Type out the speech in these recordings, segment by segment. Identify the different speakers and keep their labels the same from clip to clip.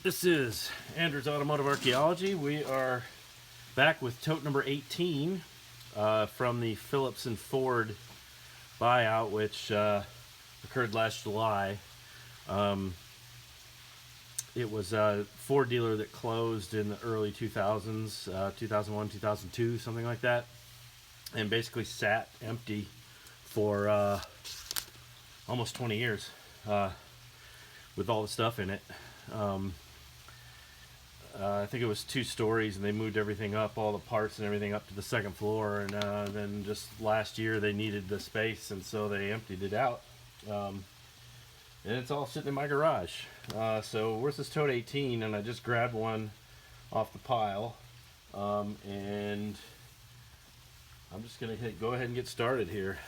Speaker 1: This is Andrew's Automotive Archaeology. We are back with tote number 18 from the Phillipson Ford buyout, which occurred last July. It was a Ford dealer that closed in the early 2000s, 2001, 2002, something like that, and basically sat empty for almost 20 years with all the stuff in it. I think it was 2 stories, and they moved everything up, all the parts and everything up to the 2nd floor, and then just last year they needed the space, and so they emptied it out. And it's all sitting in my garage. So where's this Tote 18? And I just grabbed one off the pile, and I'm just gonna go ahead and get started here.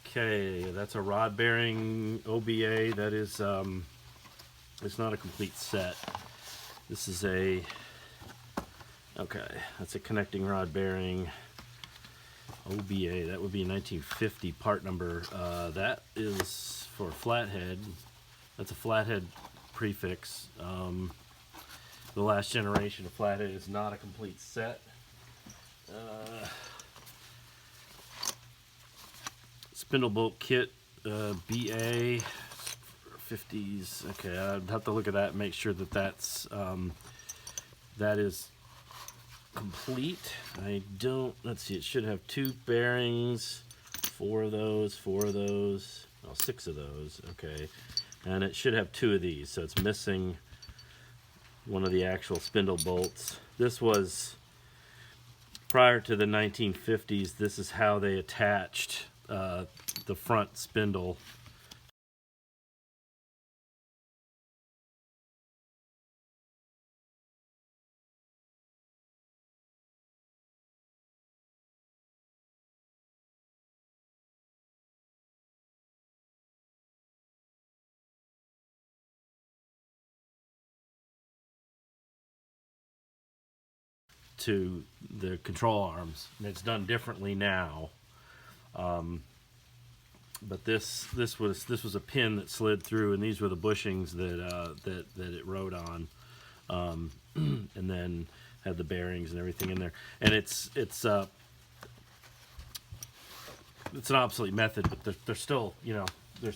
Speaker 1: Okay, that's a rod bearing OBA. That is it's not a complete set. This is that's a connecting rod bearing OBA. That would be 1950 part number. That is for Flathead. That's a Flathead prefix. The last generation of Flathead is not a complete set. Spindle bolt kit, BA 50s. Okay, I'd have to look at that and make sure that that is complete. Let's see, it should have 2 bearings, 4 of those, 6 of those, okay. And it should have 2 of these, so it's missing one of the actual spindle bolts. This was prior to the 1950s. This is how they attached the front spindle to the control arms, and it's done differently now. But this was a pin that slid through, and these were the bushings that it rode on, and then had the bearings and everything in there. And it's an obsolete method, but they're still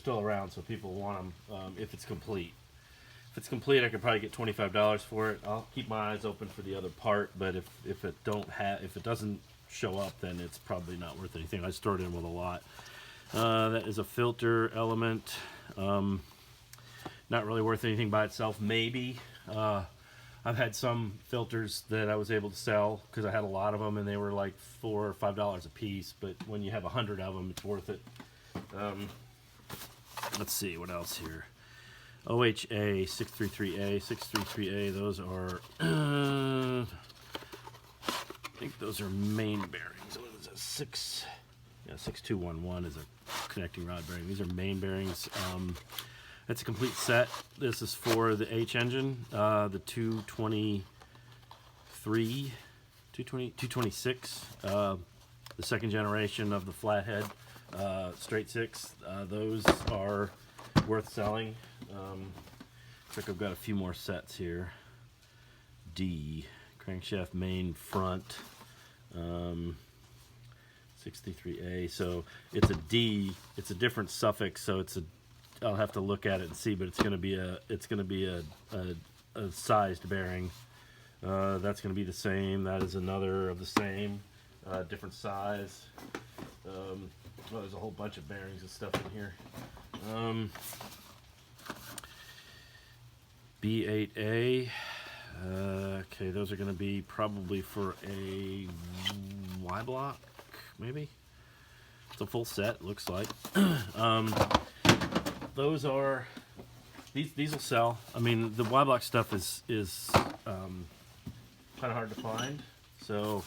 Speaker 1: around, so people want them if it's complete. If it's complete, I could probably get $25 for it. I'll keep my eyes open for the other part, but if it doesn't show up, then it's probably not worth anything. I stored it in with a lot. That is a filter element. Not really worth anything by itself. Maybe. I've had some filters that I was able to sell because I had a lot of them, and they were like $4 or5 a piece. But when you have 100 of them, it's worth it. Let's see what else here. OHA 633A, 633A. Those are. I think those are main bearings. What is that? 6211 is a connecting rod bearing. These are main bearings. It's a complete set. This is for the H engine, the 226, the 2nd generation of the Flathead straight 6. Those are worth selling. Looks like I've got a few more sets here. D, crankshaft main front. 63A, so it's a D. It's a different suffix, so I'll have to look at it and see, but it's going to be a sized bearing. That's going to be the same. That is another of the same, different size. There's a whole bunch of bearings and stuff in here. B8A. Okay, those are going to be probably for a Y block, maybe. It's a full set, looks like. Those are these will sell. I mean, the Y block stuff is kind of hard to find, so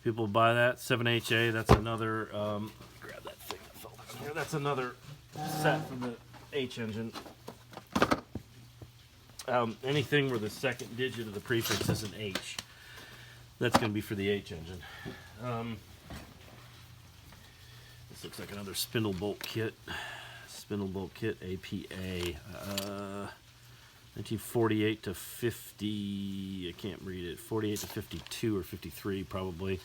Speaker 1: people buy that. 7HA. That's another. Grab that thing that fell down here. That's another set from the H engine. Anything where the 2nd digit of the prefix is an H, that's going to be for the H engine. This looks like another spindle bolt kit. spindle bolt kit APA. 1948 to 50. I can't read it. 48 to 52 or 53 probably.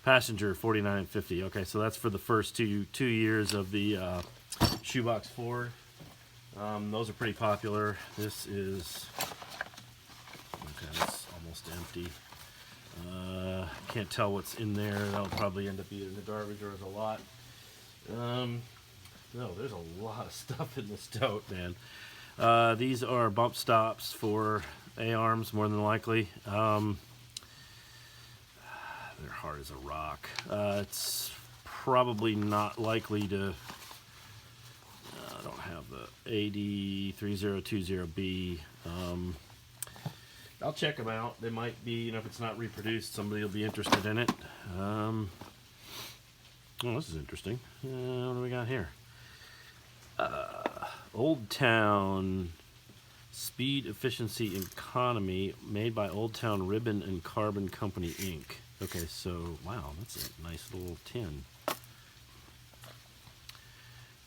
Speaker 1: Passenger 49 and 50. Okay, so that's for the first two years of the shoebox Ford. Those are pretty popular. This is okay. It's almost empty. Can't tell what's in there. That'll probably end up either in the garbage or as a lot. No, there's a lot of stuff in this tote, man. These are bump stops for A-arms, more than likely. They're hard as a rock. It's probably not likely to... I don't have the AD3020B. I'll check them out. They might be, you know, if it's not reproduced, somebody will be interested in it. Oh, this is interesting. What do we got here? Old Town Speed, Efficiency, and Economy, made by Old Town Ribbon and Carbon Company, Inc. Okay, so, wow, that's a nice little tin.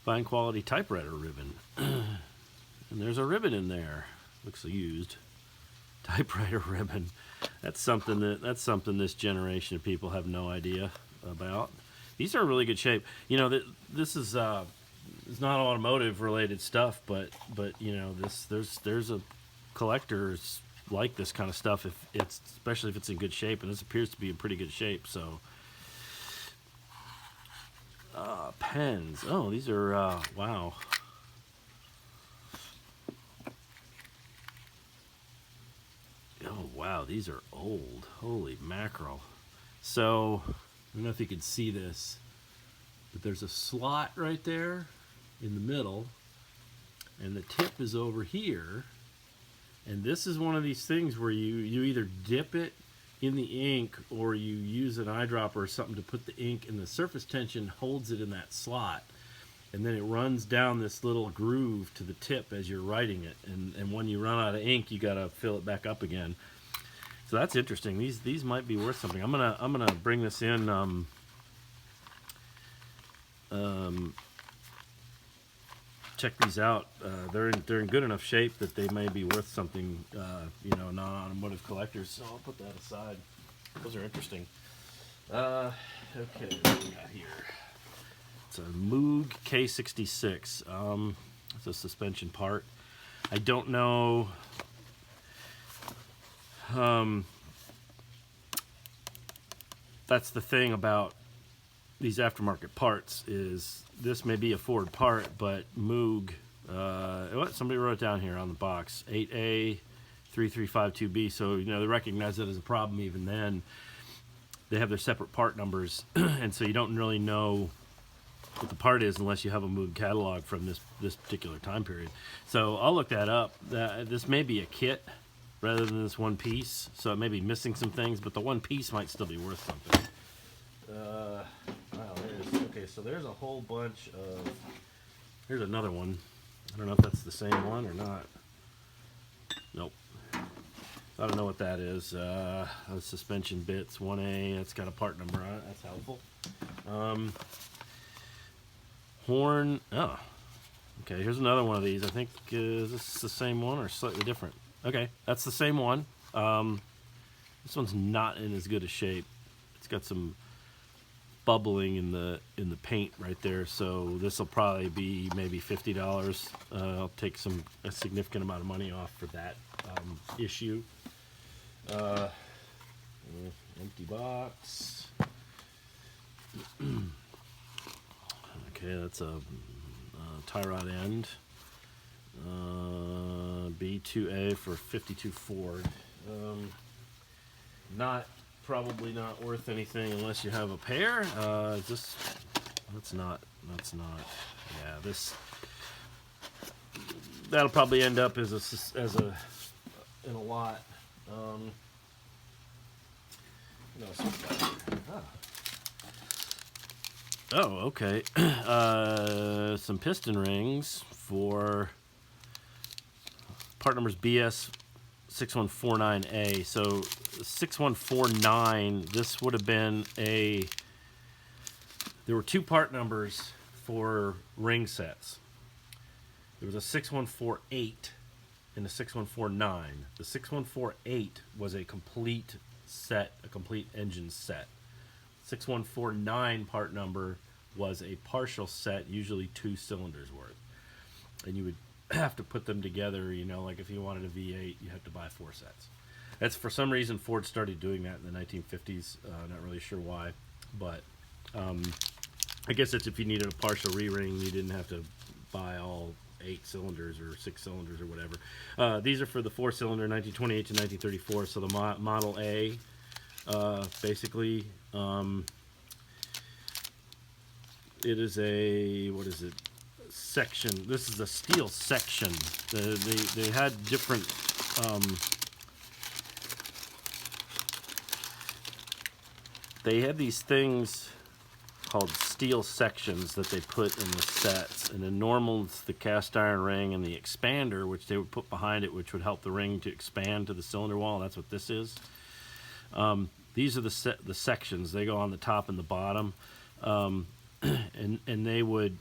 Speaker 1: Fine quality typewriter ribbon. And there's a ribbon in there. Looks used. Typewriter ribbon. That's something this generation of people have no idea about. These are in really good shape. You know, this is it's not automotive related stuff, but you know, there's a collectors like this kind of stuff if it's, especially if it's in good shape, and this appears to be in pretty good shape. So pens. Oh, these are wow. Oh wow, these are old. Holy mackerel. So I don't know if you can see this, but there's a slot right there in the middle, and the tip is over here. And this is one of these things where you either dip it in the ink or you use an eyedropper or something to put the ink, and the surface tension holds it in that slot. And then it runs down this little groove to the tip as you're writing it. And when you run out of ink, you gotta fill it back up again. So that's interesting. These might be worth something. I'm gonna bring this in. Check these out. They're in good enough shape that they may be worth something. You know, non-automotive collectors. So I'll put that aside. Those are interesting. Okay, what do we got here? It's a Moog K66. It's a suspension part. I don't know. That's the thing about these aftermarket parts, is this may be a Ford part, but Moog, what, somebody wrote it down here on the box, 8A3352B, so you know they recognize that as a problem even then. They have their separate part numbers, and so you don't really know what the part is unless you have a Moog catalog from this particular time period. So I'll look that up. This may be a kit rather than this one piece, so it may be missing some things, but the one piece might still be worth something. Wow, okay, so there's a whole bunch of, here's another one. I don't know if that's the same one or not. Nope. I don't know what that is. Suspension bits, 1A, that's got a part number on it, that's helpful. Horn, oh, okay, here's another one of these. I think, is this the same one or slightly different? Okay, that's the same one. This one's not in as good a shape. It's got some bubbling in the paint right there, so this will probably be maybe $50. I'll take a significant amount of money off for that issue. Empty box. Okay, that's a tie rod end. B2A for 52 Ford. Probably not worth anything unless you have a pair. That's not. Yeah, that'll probably end up as in a lot. Oh, okay. Some piston rings for part numbers BS 6149A. So 6149, this would have been there were two part numbers for ring sets. There was a 6148 and a 6149. The 6148 was a complete set, a complete engine set. 6149 part number was a partial set, usually 2 cylinders worth. And you would have to put them together, you know, like if you wanted a V8, you have to buy 4 sets. That's for some reason Ford started doing that in the 1950s. Not really sure why, but I guess it's if you needed a partial re-ring, you didn't have to buy all 8 cylinders or 6 cylinders or whatever. These are for the 4-cylinder 1928 to 1934. So the Model A, basically, it is a, what is it? Section. This is a steel section. They had different. They had these things called steel sections that they put in the sets, and the normal is the cast iron ring and the expander, which they would put behind it, which would help the ring to expand to the cylinder wall. That's what this is. These are the sections. They go on the top and the bottom, and they would.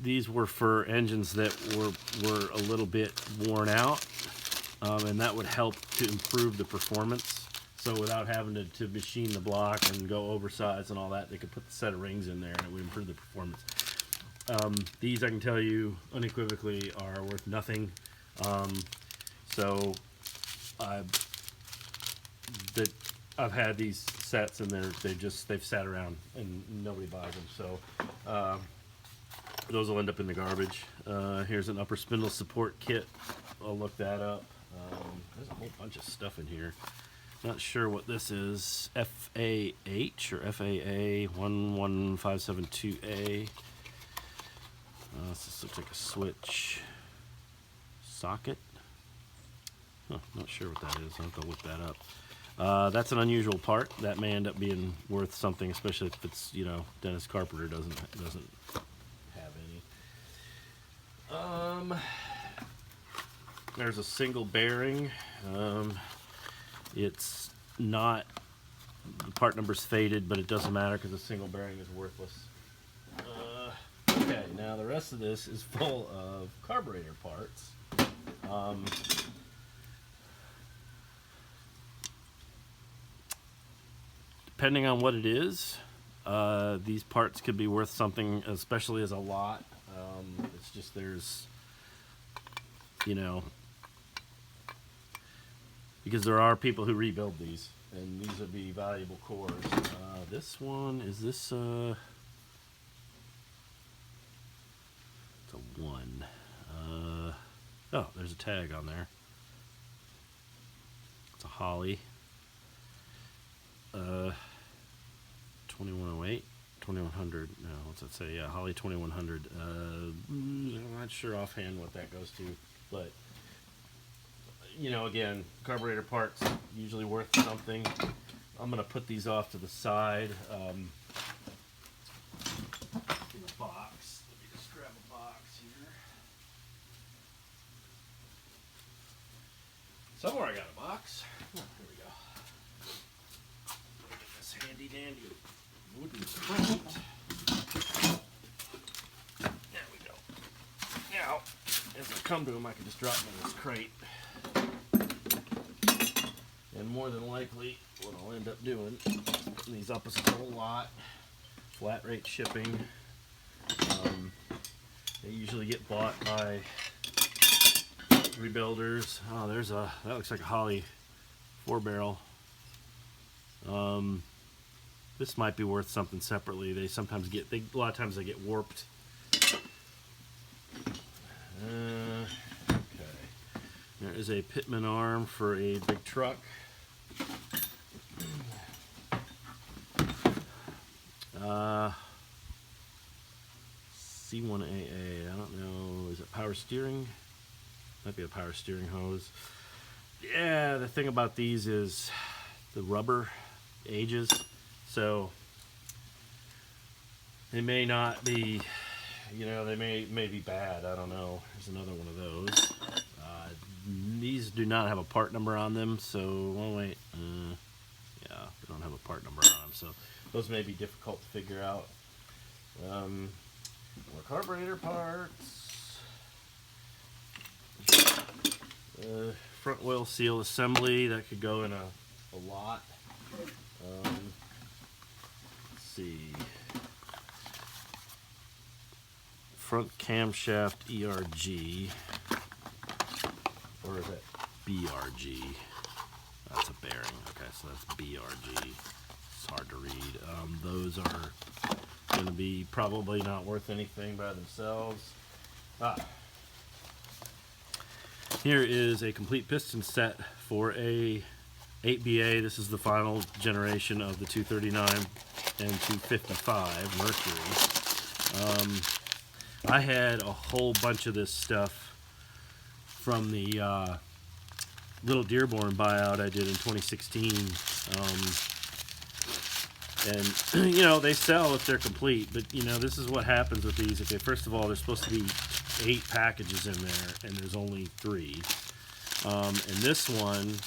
Speaker 1: These were for engines that were a little bit worn out, and that would help to improve the performance. So without having to machine the block and go oversized and all that, they could put the set of rings in there and it would improve the performance. These, I can tell you unequivocally, are worth nothing. So I've had these sets and they've sat around and nobody buys them. So those will end up in the garbage. Here's an upper spindle support kit. I'll look that up. There's a whole bunch of stuff in here. Not sure what this is. FAH or FAA 11572A. This looks like a switch socket. Huh, not sure what that is. I'll have to look that up. That's an unusual part. That may end up being worth something, especially if it's, you know, Dennis Carpenter doesn't have any. There's a single bearing. It's not, the part number's faded, but it doesn't matter because a single bearing is worthless. Okay, now the rest of this is full of carburetor parts. Depending on what it is, these parts could be worth something, especially as a lot. It's just there's, you know, because there are people who rebuild these, and these would be valuable cores. This one, is this it's a 1. Oh, there's a tag on there. It's a Holly. 2108, 2100. No, what's that say? Yeah, Holly 2100. I'm not sure offhand what that goes to, but you know, again, carburetor parts usually worth something. I'm gonna put these off to the side. In a box. Let me just grab a box here. Somewhere I got a box. Oh, here we go. Look at this handy dandy wooden crate. There we go. Now, as I come to them, I can just drop them in this crate. And more than likely, what I'll end up doing, putting these up as a whole lot, flat rate shipping. They usually get bought by rebuilders. Oh, that looks like a Holly 4-barrel. This might be worth something separately. They sometimes a lot of times they get warped. Okay. There is a pitman arm for a big truck. C1AA, I don't know, is it power steering? Might be a power steering hose. Yeah, the thing about these is the rubber ages, so they may not be, you know, they may be bad, I don't know. There's another one of those. These do not have a part number on them, so, well, wait, yeah, they don't have a part number on them, so those may be difficult to figure out. More carburetor parts. Front oil seal assembly, that could go in a lot. Let's see. Front camshaft ERG. Or is that BRG? That's a bearing. Okay, so that's BRG. It's hard to read. Those are going to be probably not worth anything by themselves. Here is a complete piston set for a 8BA. This is the final generation of the 239 and 255 Mercury. I had a whole bunch of this stuff from the Little Dearborn buyout I did in 2016. And you know, they sell if they're complete, but you know, this is what happens with these. Okay, first of all, there's supposed to be 8 packages in there, and there's only 3. And this one,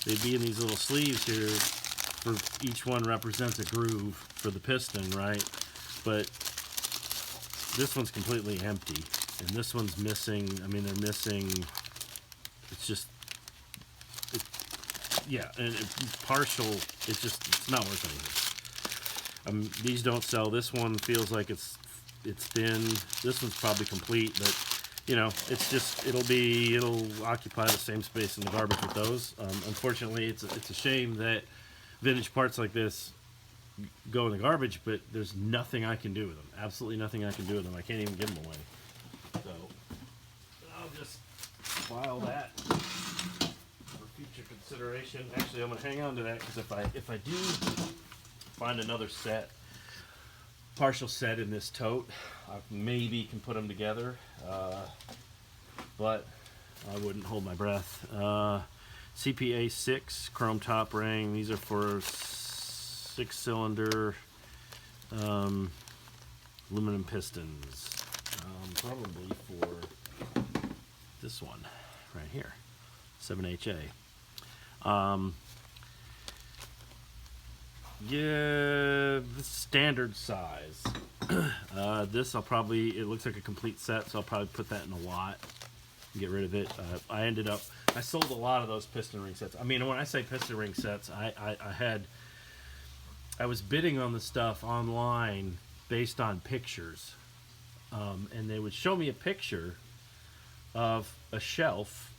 Speaker 1: they'd be in these little sleeves here. For each one represents a groove for the piston, right? But this one's completely empty, and this one's missing. I mean, they're missing. It's just, yeah, and partial. It's not worth anything. These don't sell. This one feels like it's thin. This one's probably complete, but you know, it's just it'll occupy the same space in the garbage with those. Unfortunately, it's a shame that vintage parts like this go in the garbage, but there's nothing I can do with them. Absolutely nothing I can do with them. I can't even give them away. So I'll just file that for future consideration. Actually, I'm gonna hang on to that because if I do find another partial set in this tote, I maybe can put them together, but I wouldn't hold my breath. CPA 6 chrome top ring. These are for 6-cylinder aluminum pistons, probably for this one right here, 7HA. Yeah, standard size. This it looks like a complete set, so I'll probably put that in a lot and get rid of it. I sold a lot of those piston ring sets. I mean, when I say piston ring sets, I was bidding on the stuff online based on pictures, and they would show me a picture of a shelf,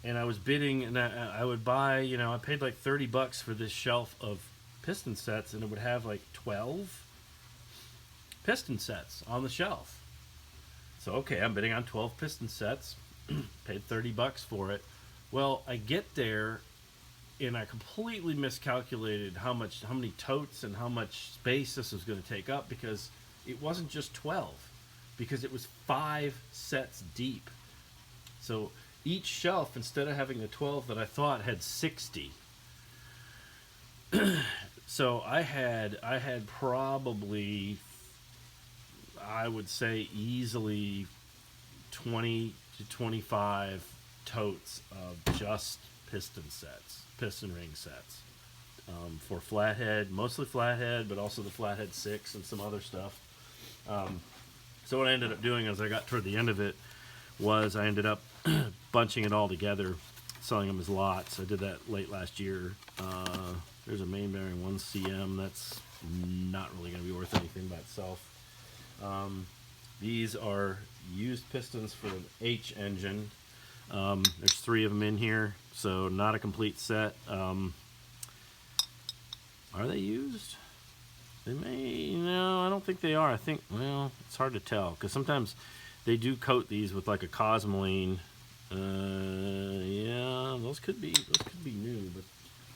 Speaker 1: and I was bidding, and I would buy, you know, I paid like $30 for this shelf of piston sets, and it would have like 12 piston sets on the shelf. So okay, I'm bidding on 12 piston sets, paid $30 for it. Well, I get there, and I completely miscalculated how many totes and how much space this was going to take up, because it wasn't just 12, because it was 5 sets deep. So each shelf, instead of having the 12 that I thought, had 60. So I had probably, I would say easily 20 to 25 totes of just piston ring sets, for Flathead, mostly Flathead, but also the Flathead 6 and some other stuff. So what I ended up doing as I got toward the end of it was I ended up bunching it all together, selling them as lots. I did that late last year. There's a main bearing 1cm. That's not really going to be worth anything by itself. These are used pistons for the H engine. There's 3 of them in here, so not a complete set. Are they used? They may, no, I don't think they are. I think, well, it's hard to tell, because sometimes they do coat these with like a cosmoline. Yeah, those could be new, but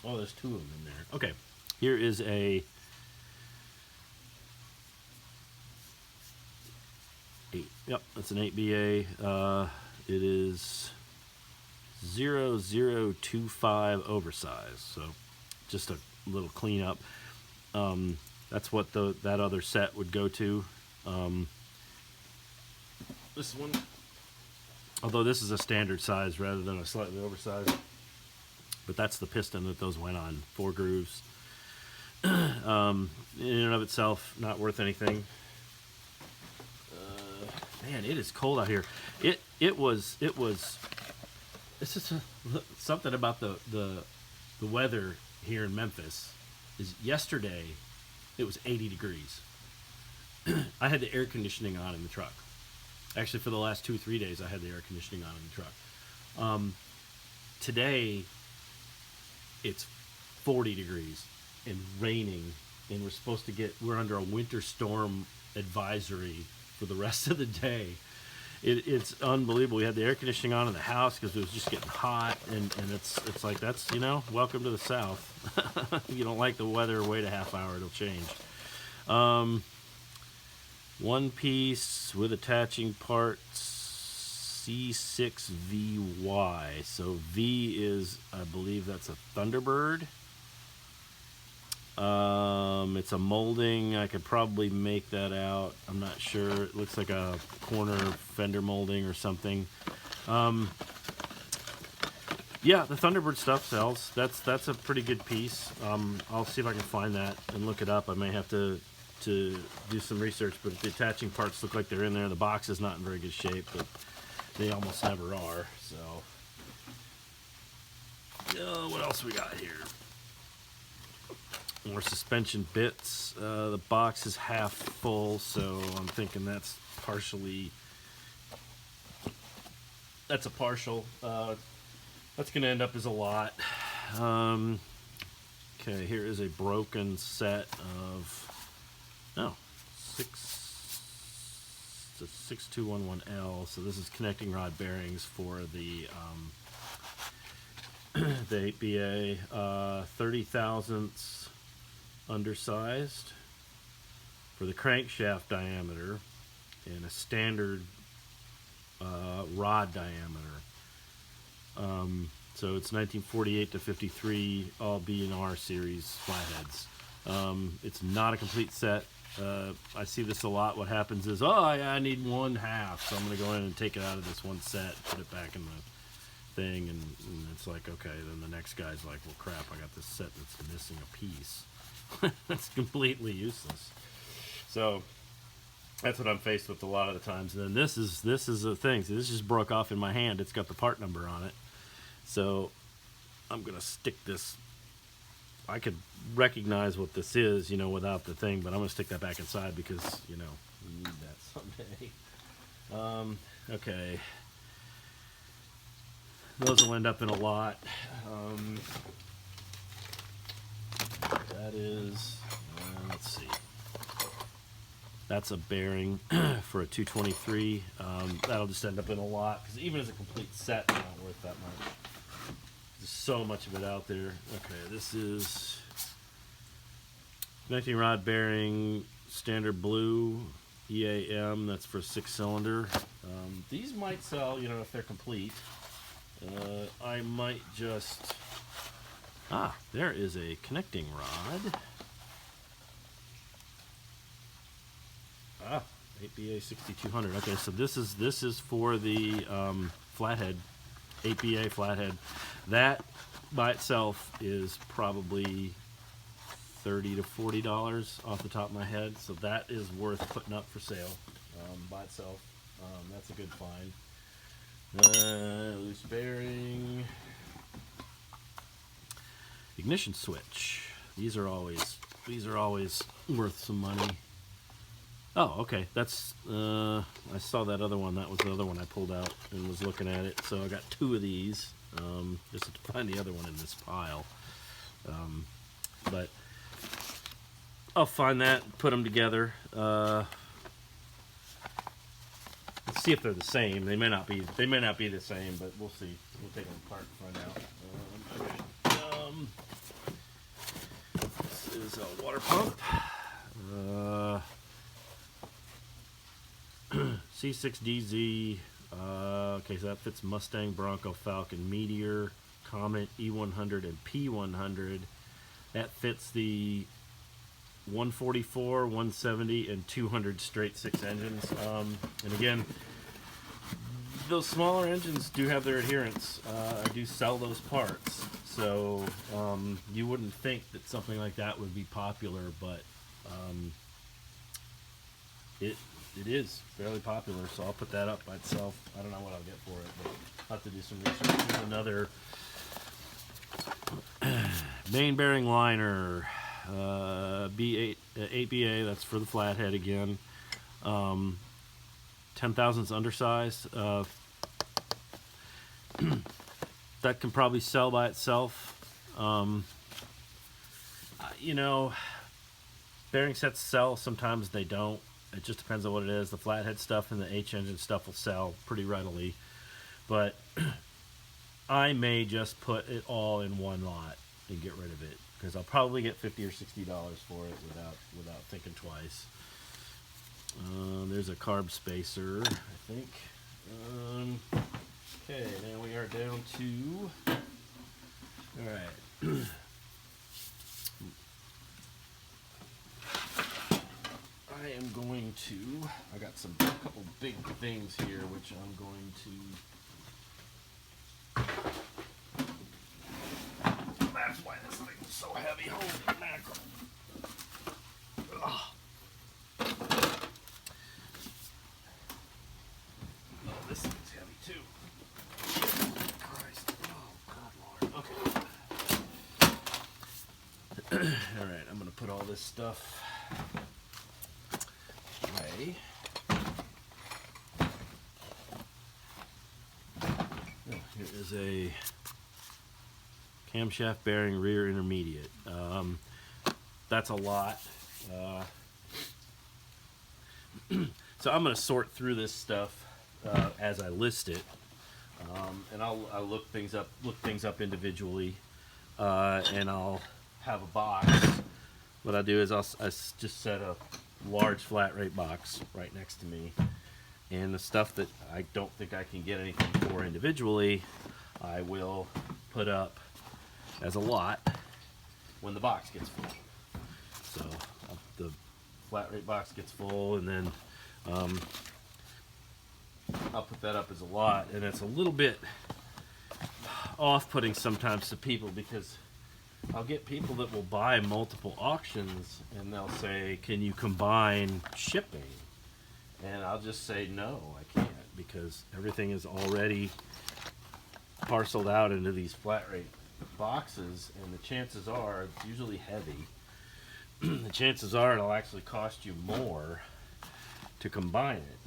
Speaker 1: oh, there's 2 of them in there. Okay, here is a 8. Yep, that's an 8BA. It is 0025 oversized, so just a little cleanup. That's what that other set would go to. This one, although this is a standard size rather than a slightly oversized, but that's the piston that those went on, 4 grooves. In and of itself, not worth anything. Man, it is cold out here. It was. It's just something about the weather here in Memphis. Is yesterday, it was 80 degrees. I had the air conditioning on in the truck. Actually, for the last 2-3 days, I had the air conditioning on in the truck. Today, it's 40 degrees and raining, and we're under a winter storm advisory for the rest of the day. It's unbelievable. We had the air conditioning on in the house because it was just getting hot, and it's like, that's, welcome to the South. You don't like the weather, wait a half hour, it'll change. One piece with attaching parts, C6VY. So V is, I believe that's a Thunderbird. It's a molding. I could probably make that out. I'm not sure. It looks like a corner fender molding or something. Yeah, the Thunderbird stuff sells. That's a pretty good piece. I'll see if I can find that and look it up. I may have to do some research, but the attaching parts look like they're in there. The box is not in very good shape, but they almost never are. So, what else we got here? More suspension bits. The box is half full, so I'm thinking that's a partial. That's going to end up as a lot. Okay, here is a broken set of 6211L. So this is connecting rod bearings for the 8BA, 30 thousandths undersized for the crankshaft diameter, and a standard rod diameter. So it's 1948 to 53, all B&R series flatheads. It's not a complete set. I see this a lot. What happens is, I need 1/2, so I'm going to go in and take it out of this one set, put it back in the thing, and it's like, okay, then the next guy's like, well, crap, I got this set that's missing a piece. That's completely useless. So that's what I'm faced with a lot of the times. And then this is a thing. So this just broke off in my hand. It's got the part number on it. So I'm going to stick this. I could recognize what this is, without the thing, but I'm going to stick that back inside because, we need that someday. Okay. Those will end up in a lot. That is, let's see. That's a bearing for a 223. That'll just end up in a lot because even as a complete set, it's not worth that much. There's so much of it out there. Okay, this is connecting rod bearing, standard blue, EAM. That's for a 6-cylinder. These might sell, if they're complete. I might just... there is a connecting rod. 8BA 6200. Okay, so this is for the flathead, 8BA flathead. That by itself is probably $30 to $40 off the top of my head. So that is worth putting up for sale by itself. That's a good find. Loose bearing. Ignition switch. These are always worth some money. Oh, okay. That's I saw that other one. That was the other one I pulled out and was looking at it. So I got 2 of these. Just have to find the other one in this pile. But I'll find that, put them together. Let's see if they're the same. They may not be. They may not be the same, but we'll see. We'll take them apart and find out. This is a water pump. C6DZ. Okay, so that fits Mustang, Bronco, Falcon, Meteor, Comet, E100, and P100. That fits the 144, 170, and 200 straight 6 engines. And again, those smaller engines do have their adherents. I do sell those parts, so you wouldn't think that something like that would be popular, but it is fairly popular, so I'll put that up by itself. I don't know what I'll get for it, but I'll have to do some research. Here's another main bearing liner, B8, 8BA, that's for the flathead again. 10 thousandths undersized. That can probably sell by itself. You know, bearing sets sell, sometimes they don't. It just depends on what it is. The flathead stuff and the H-engine stuff will sell pretty readily. But I may just put it all in one lot and get rid of it, because I'll probably get $50 or $60 for it without thinking twice. There's a carb spacer, I think. Okay, now we are down to, all right. I am going to, I got a couple big things here, which I'm going to, that's why this thing is so heavy, holy mackerel. Ugh. Oh, this thing's heavy too. Christ, oh God, Lord, okay. All right, I'm gonna put all this stuff away. Oh, here is a camshaft bearing rear intermediate. That's a lot. So I'm going to sort through this stuff as I list it, and I'll look things up individually, and I'll have a box. What I do is I just set a large flat rate box right next to me, and the stuff that I don't think I can get anything for individually, I will put up as a lot when the box gets full. So the flat rate box gets full, and then I'll put that up as a lot. And it's a little bit off-putting sometimes to people, because I'll get people that will buy multiple auctions and they'll say, can you combine shipping? And I'll just say, no, I can't, because everything is already parceled out into these flat rate boxes, and the chances are, it's usually heavy, the chances are it'll actually cost you more to combine it,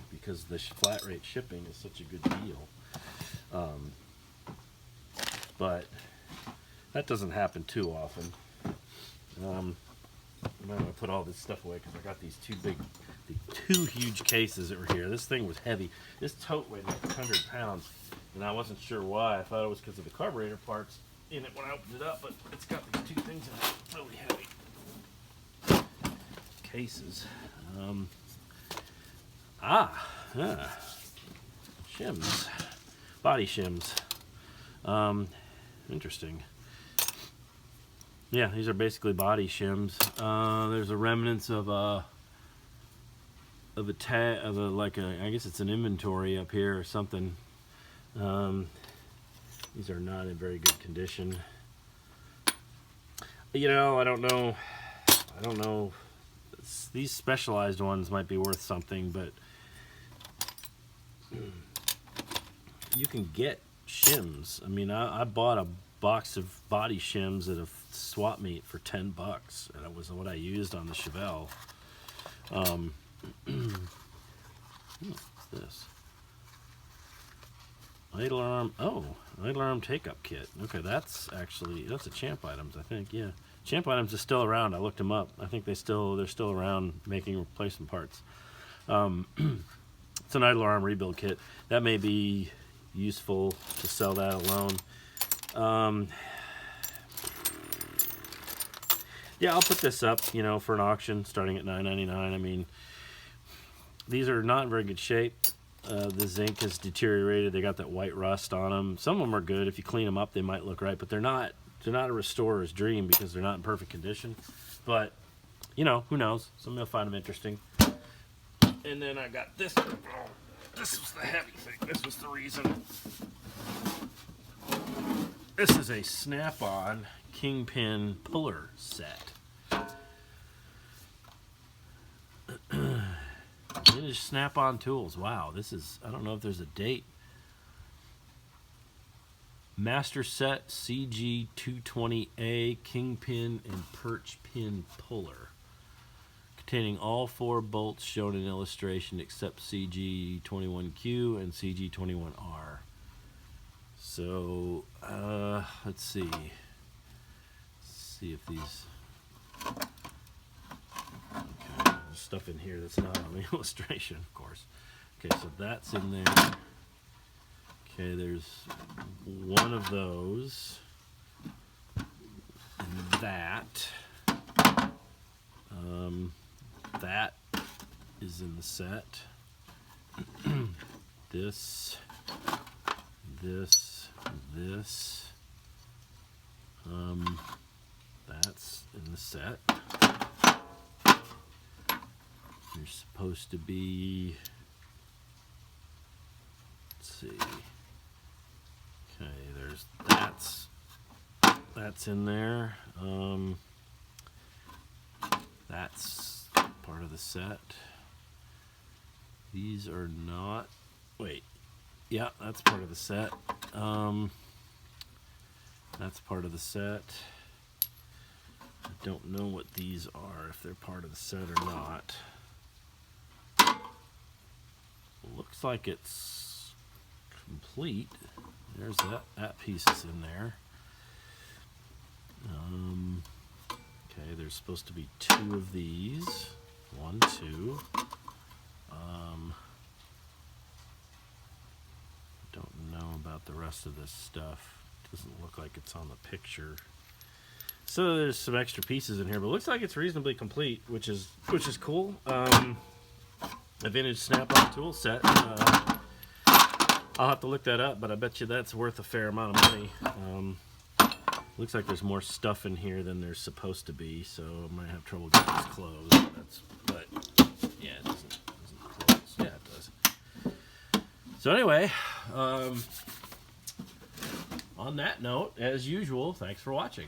Speaker 1: because the flat rate shipping is such a good deal. But that doesn't happen too often. I'm going to put all this stuff away because I got these two huge cases that were here. This thing was heavy. This tote weighed like 100 pounds, and I wasn't sure why. I thought it was because of the carburetor parts in it when I opened it up, but it's got these two things in it, really heavy cases. Shims, body shims. Interesting. Yeah, these are basically body shims. There's a remnants of a tag, I guess it's an inventory up here or something. These are not in very good condition. You know, I don't know. These specialized ones might be worth something, but you can get shims. I mean, I bought a box of body shims at a swap meet for $10, and that was what I used on the Chevelle. What's this? Idle arm. Oh, idle arm take-up kit. Okay, that's a Champ Items, I think. Yeah, Champ Items is still around. I looked them up. I think they're still around making replacement parts. It's an idle arm rebuild kit. That may be useful to sell that alone. Yeah, I'll put this up, for an auction starting at $9.99. I mean, these are not in very good shape. The zinc has deteriorated. They got that white rust on them. Some of them are good. If you clean them up, they might look right, but they're not a restorer's dream because they're not in perfect condition. But, who knows? Somebody will find them interesting. And then I got this. Oh, this was the heavy thing. This was the reason. This is a Snap-on Kingpin puller set. It Vintage Snap-on Tools. Wow, this is, I don't know if there's a date. Master Set CG220A Kingpin and Perch Pin Puller. Containing all 4 bolts shown in illustration except CG21Q and CG21R. So, let's see. See if these... Okay, there's stuff in here that's not on the illustration, of course. Okay, so that's in there. Okay, there's one of those. And that. That is in the set. This. That's in the set. There's supposed to be, let's see. Okay, there's that's in there. That's part of the set. These are not. Wait. Yeah, that's part of the set. That's part of the set. I don't know what these are, if they're part of the set or not. Looks like it's complete. There's that piece is in there. Okay, there's supposed to be 2 of these. 1, 2. Don't know about the rest of this stuff. Doesn't look like it's on the picture. So there's some extra pieces in here, but it looks like it's reasonably complete, which is cool. A vintage Snap-on tool set. I'll have to look that up, but I bet you that's worth a fair amount of money. Looks like there's more stuff in here than there's supposed to be, so I might have trouble getting this closed. But yeah, it doesn't close. Yeah, it does. So anyway, on that note, as usual, thanks for watching.